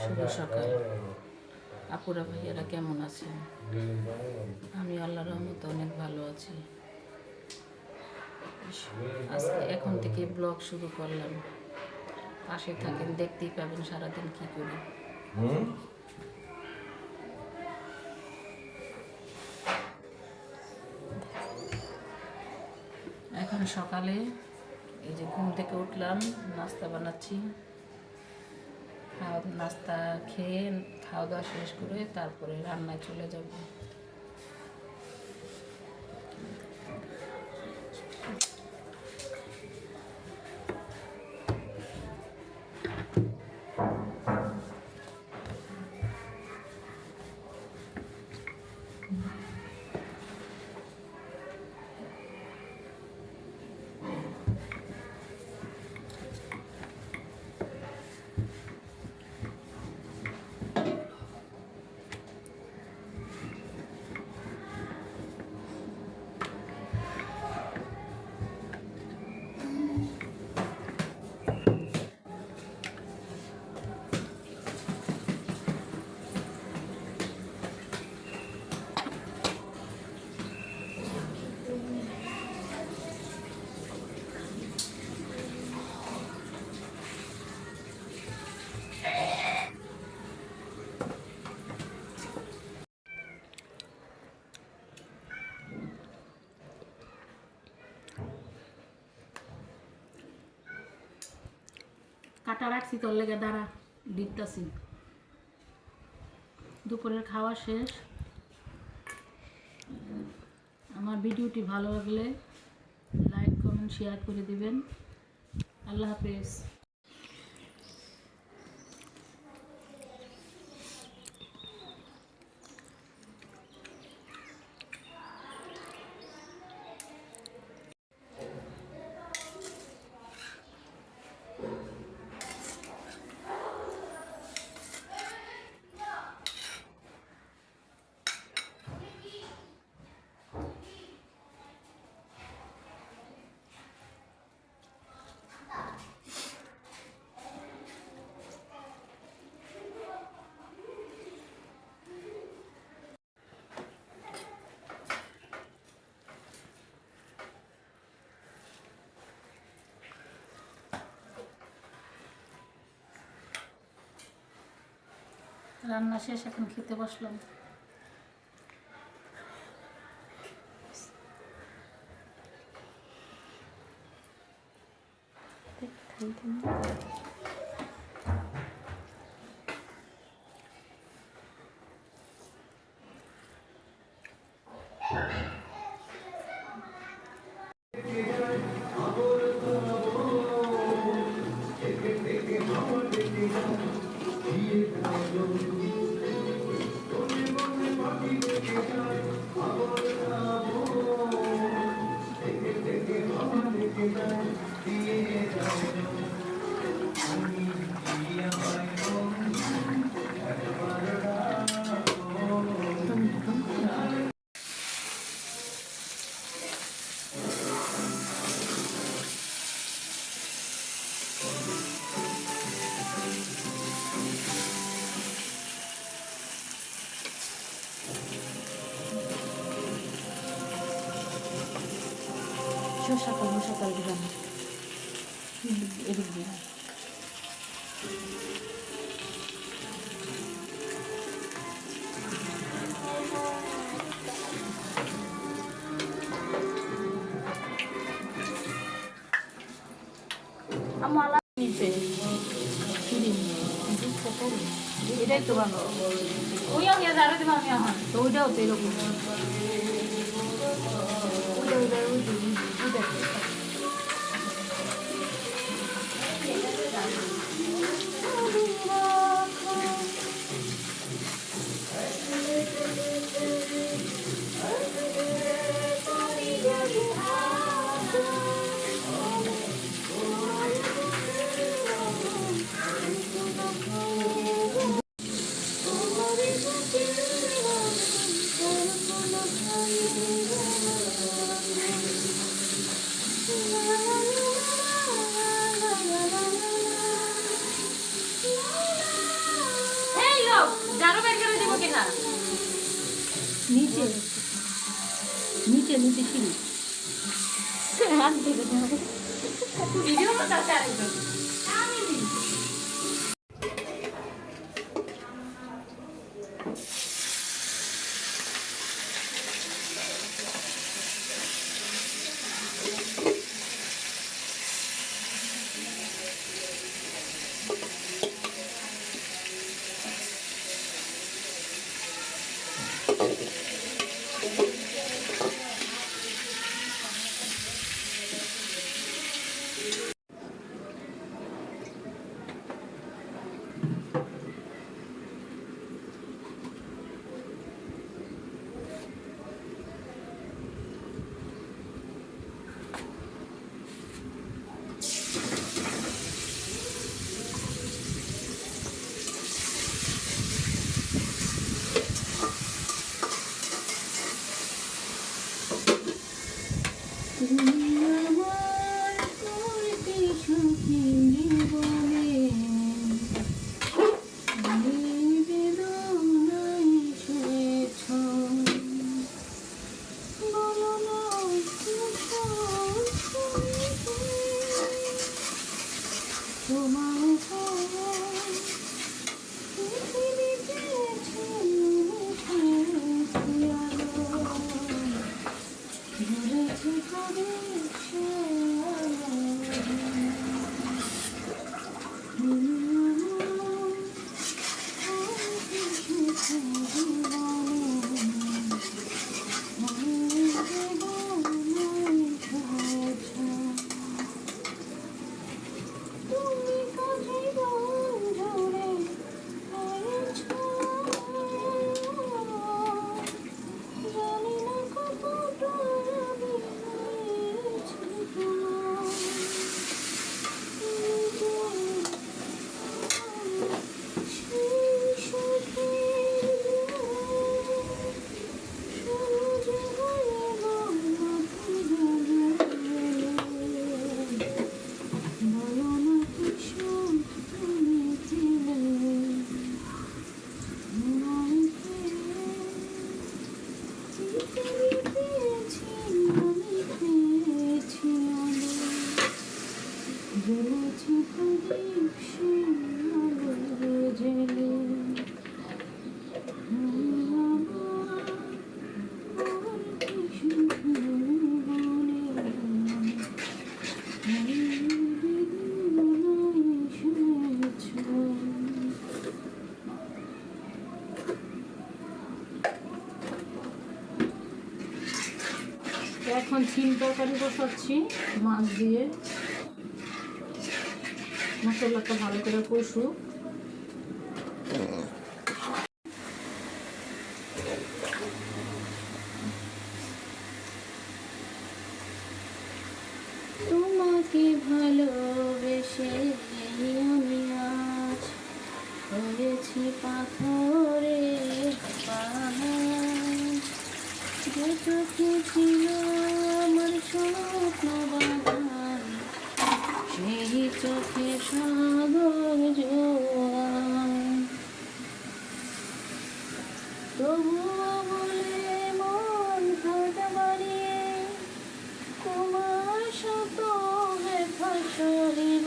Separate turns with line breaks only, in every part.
শুভ সকাল। আপুরা ভাইয়ারা কেমন আছেন? আমি আল্লাহর রহমতে অনেক ভালো আছি। আজকে এখন থেকে ব্লগ শুরু করলাম, পাশে থাকেন, দেখতেই পাবেন সারাদিন কি করি। এখন সকালে এই যে ঘুম থেকে উঠলাম, নাস্তা বানাচ্ছি। নাস্তা খেয়ে খাওয়া দাওয়া শেষ করে তারপরে রান্নায় চলে যাব। কাটা রাখছি তোর লেগে, দাঁড়া দিতেছি। দুপুরের খাওয়া শেষ। আমার ভিডিওটি ভালো লাগলে লাইক কমেন্ট শেয়ার করে দিবেন। আল্লাহ হাফেজ। রান্না শেষ, এখন খেতে বসলাম। সকাল সকাল দিলাম, এদিক দিলাম। এটাই তো ভালো, ওইও গিয়ে যারা দিবা আমি এখন তো ওইটাও তো এরকম। ঝাড়ু বের করে দিব কিনা
নিচে নিচে নিচে সিঁড়ি
ভিডিও করতে আরেকজন
এখন সিম তরকারি বসাচ্ছি মাছ দিয়ে মশলাটা ভালো করে কষু তোমাকে ভালোবেসে আমি আজ হয়েছি পাথরে পাহাড় যে চোখে ছিল আমার স্বপ্ন বাঁধা সেই চোখে সাগর জোয়ার তবুও বলে মন খাটা বাড়িয়ে তোমার শত ফসলিব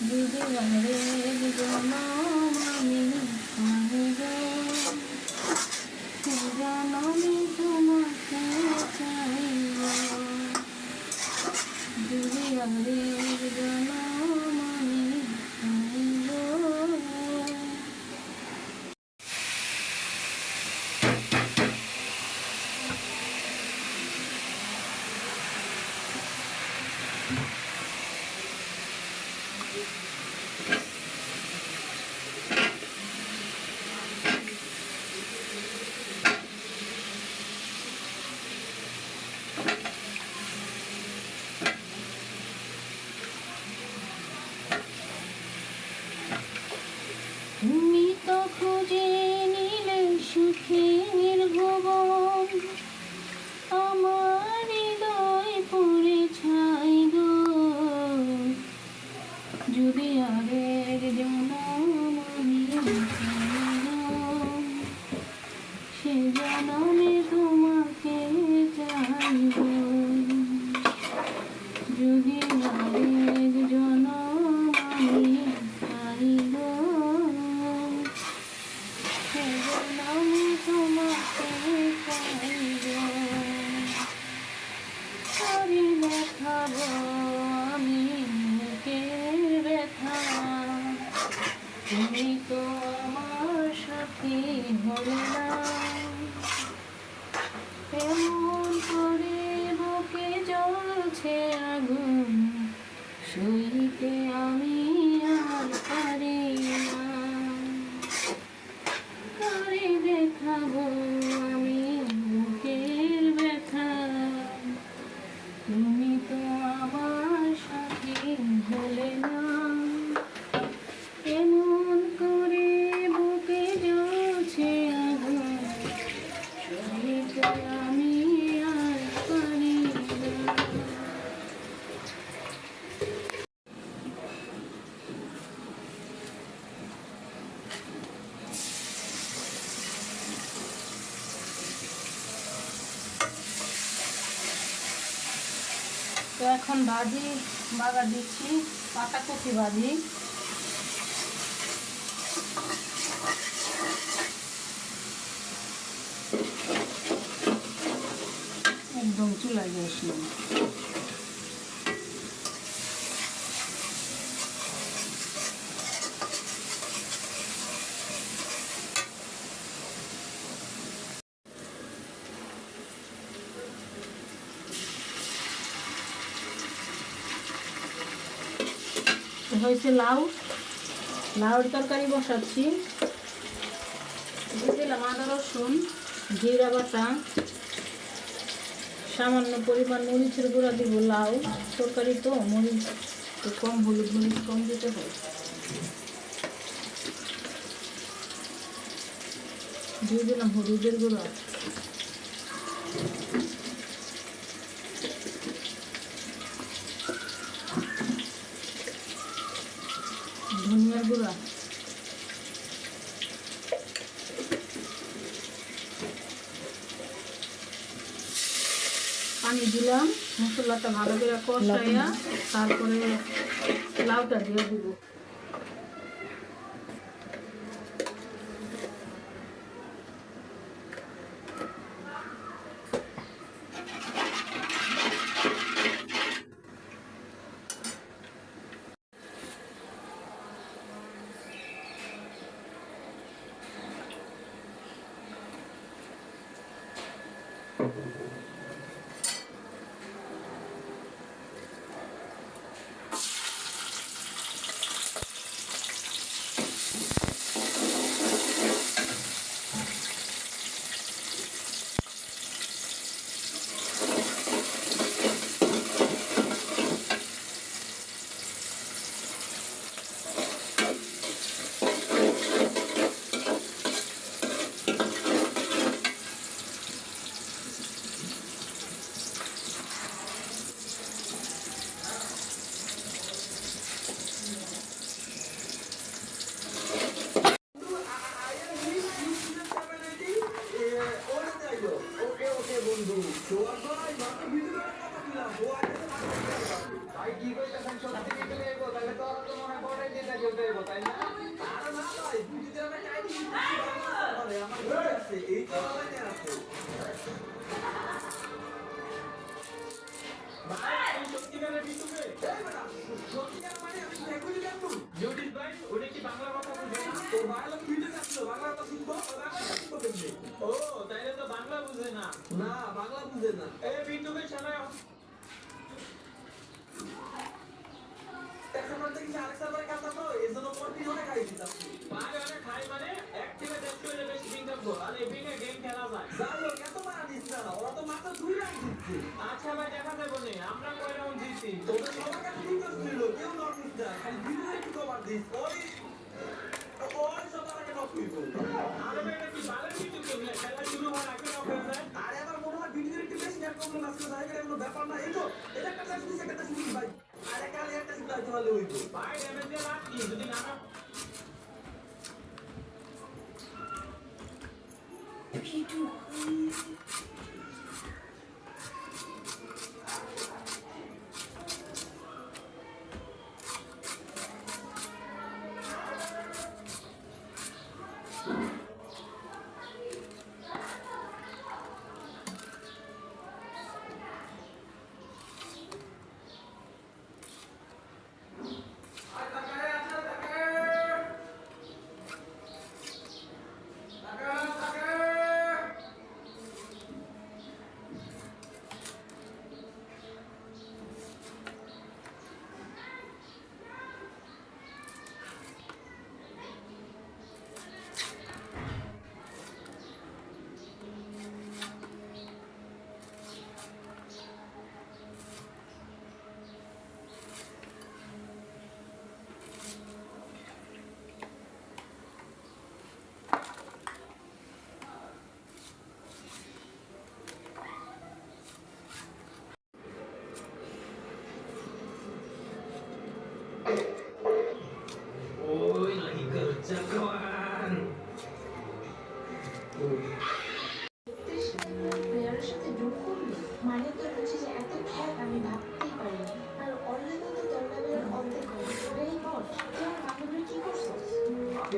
দিদি রে জনম আমি পাইব জনমে তোমাকে চাইব দিদি রে জনম আমি পাইব। তুমি তো খুঁজে নিলে সুখের ভুবন আমার হৃদয় পড়ে ছাই গো যদি আগের জন্ম আমি সে জনমে তোমাকে চাইব, যদি আরেক জনম আমি পাইব, সে জনমে তোমাকে চাইব। করে দেখাবো আমি বুকের ব্যথা, তুমি তো আমার সাথী হলে না। এমন করে বুকে জ্বলছে আগুন, সইতে আমি আর পারি না। করে দেখাবো আমি বুকের ব্যথা, তুমি তো আমার সাথী হলে না। এমন করে বুকে জ্বলছে আগুন, সইতে আমি আর পারি না। তো এখন ভাজি বাগার দিচ্ছি, পাতাকপি ভাজি। একদম চুলায় গ্যাস নেই। হয়েছে লাউর তরকারি বসাচ্ছি। দিয়ে দিলাম আদা রসুন, জিরা বাটা, সামান্য পরিমাণ মরিচের গুঁড়া দিব। লাউ তরকারি তো মরিচ তো কম, হলুদ মরিচ কম দিতে হয়। দিয়ে দিলাম হলুদের গুঁড়া, ধনিয়ার গুঁড়া, পানি দিলাম। মশলাটা ভালো করে কষাইয়া তারপরে লাউটা দিয়ে দিব।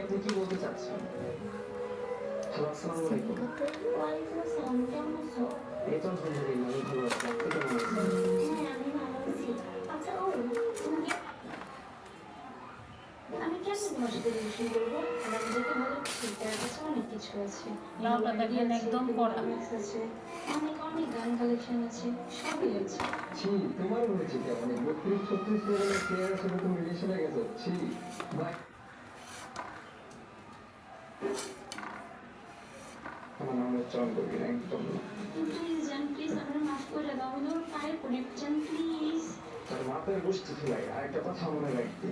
আপনি কি বলতে চাচ্ছেন? হ্যালো, আসসালামু আলাইকুম।
ওয়ালাইকুম আসসালাম, কেমন আছো?
এই তো আলহামদুলিল্লাহ, আমি ভালো আছি। আপনি কেমন আছেন?
হ্যাঁ, আমি ভালো আছি। আচ্ছা, তুমি আমি কেন তোমার সাথে রিলেশন করবো? আমার নিজেকে ভালো লাগছে, তার কাছে অনেক কিছু আছে।
লাউটা দেখেন একদম কড়া।
আছে, অনেক অনেক গান কালেকশন আছে, সবই আছে।
ছি, তোমার হয়েছে কেমন? 32-36 লেভেলের প্লেয়ারের সাথে তুমি রিলেশনে গেছো? ছি, ভাই। আমার নাম উচ্চারণ করবি না, একদম না।
প্লিজ জান, প্লিজ আমার মাফ করে দাও, আমি ওর পায়ে পড়ি, জান প্লিজ।
তার মাথায় বসতে ফেলাই। আর একটা কথা মনে রাখবি,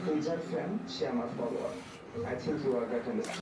তুই যার ফ্যান, সে আমার follower. I think you are that understand.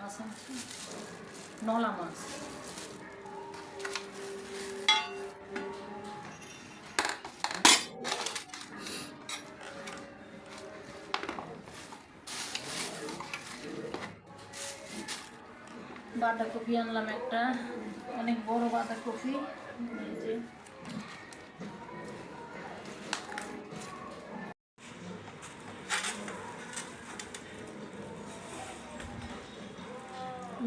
মাছ আছে, নলা মাছ। বাঁধাকপি আনলাম একটা, অনেক বড় বাঁধাকপি। এই যে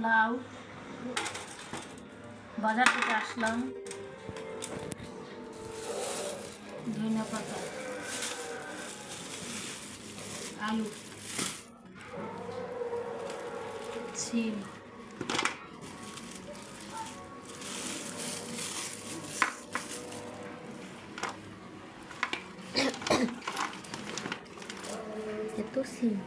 লাউ, বাজার থেকে আসলাম, ধনিয়া পাতা, আলু, সিম,
এত সিম।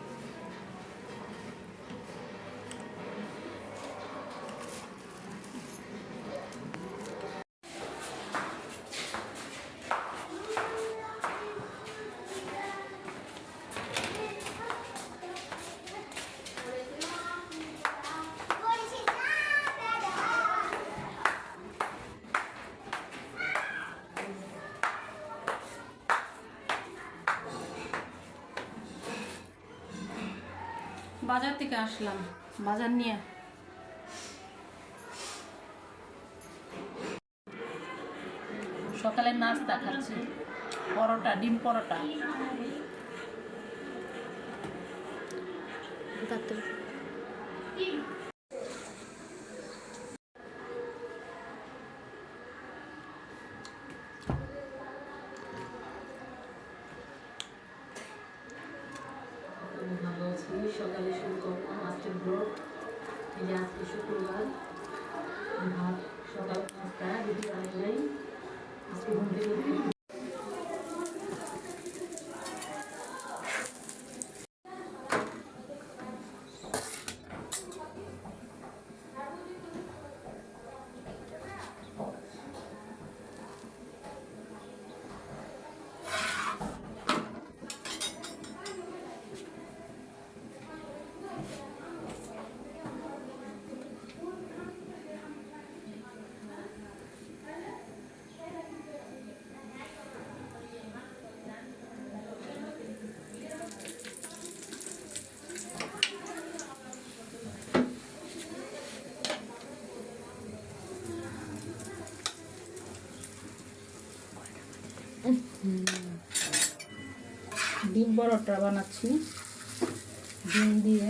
বাজার থেকে আসলাম, বাজার নিয়ে সকালে নাস্তা খাচ্ছি, পরোটা, ডিম পরোটা।
তাতে
ভালো আছি। সকালে শুরু করলাম আজকের ব্লগ। এই যে আজকে শুক্রবার, ভাত সকাল নাস্তা রুটি বানাই নাই। আজকে ঘুম থেকে উঠে
ডিম পরোটা বানাচ্ছি। ডিম দিয়ে